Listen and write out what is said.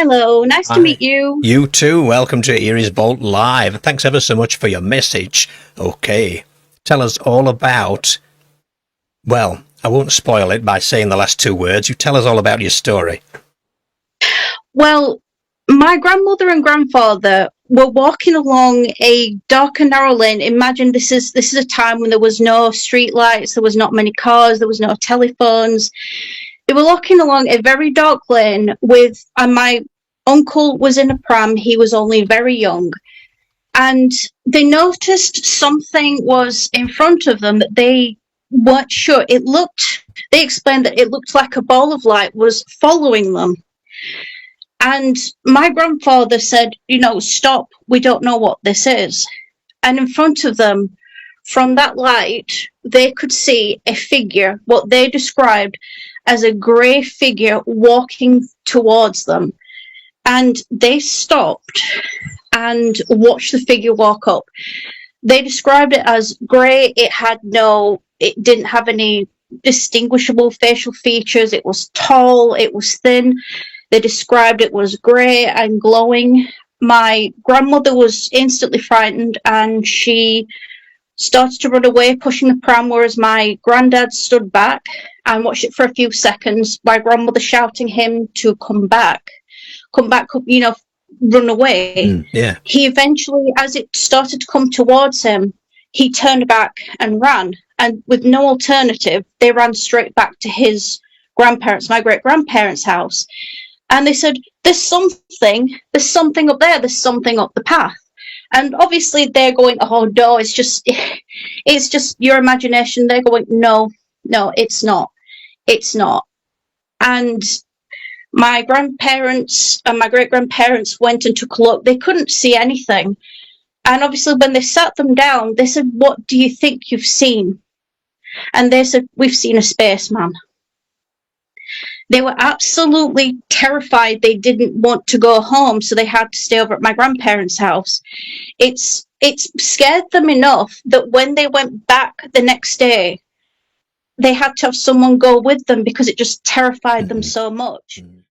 Hello, nice to Hi. meet you. You too. Welcome to Eerie's Bolt Live. Thanks ever so much for your message. Okay. Tell us all about... Well, I won't spoil it by saying the last two words. You tell us all about your story. Well, my grandmother and grandfather were walking along a dark and narrow lane. Imagine this is a time when there was no street lights, there was not many cars, there was no telephones. They were walking along a very dark lane and my uncle was in a pram. He was only very young. And they noticed something was in front of them that they weren't sure. They explained that it looked like a ball of light was following them. And my grandfather said, stop, we don't know what this is. And in front of them, from that light, they could see a figure, what they described as a grey figure walking towards them. And they stopped and watched the figure walk up. They described it as grey. It didn't have any distinguishable facial features. It was tall, it was thin. They described it was grey and glowing. My grandmother was instantly frightened and she started to run away, pushing the pram, whereas my granddad stood back and watched it for a few seconds. My grandmother shouting him to come back, run away. Yeah. He eventually, as it started to come towards him, he turned back and ran. And with no alternative, they ran straight back to his grandparents, my great-grandparents' house. And they said, there's something up there, there's something up the path. And obviously they're going, oh no, it's just your imagination. They're going, no, it's not. And my grandparents and my great-grandparents went and took a look. They couldn't see anything. And obviously when they sat them down, they said, what do you think you've seen? And they said, we've seen a spaceman. They were absolutely terrified. They didn't want to go home, so they had to stay over at my grandparents' house. It scared them enough that when they went back the next day, they had to have someone go with them because it just terrified them so much.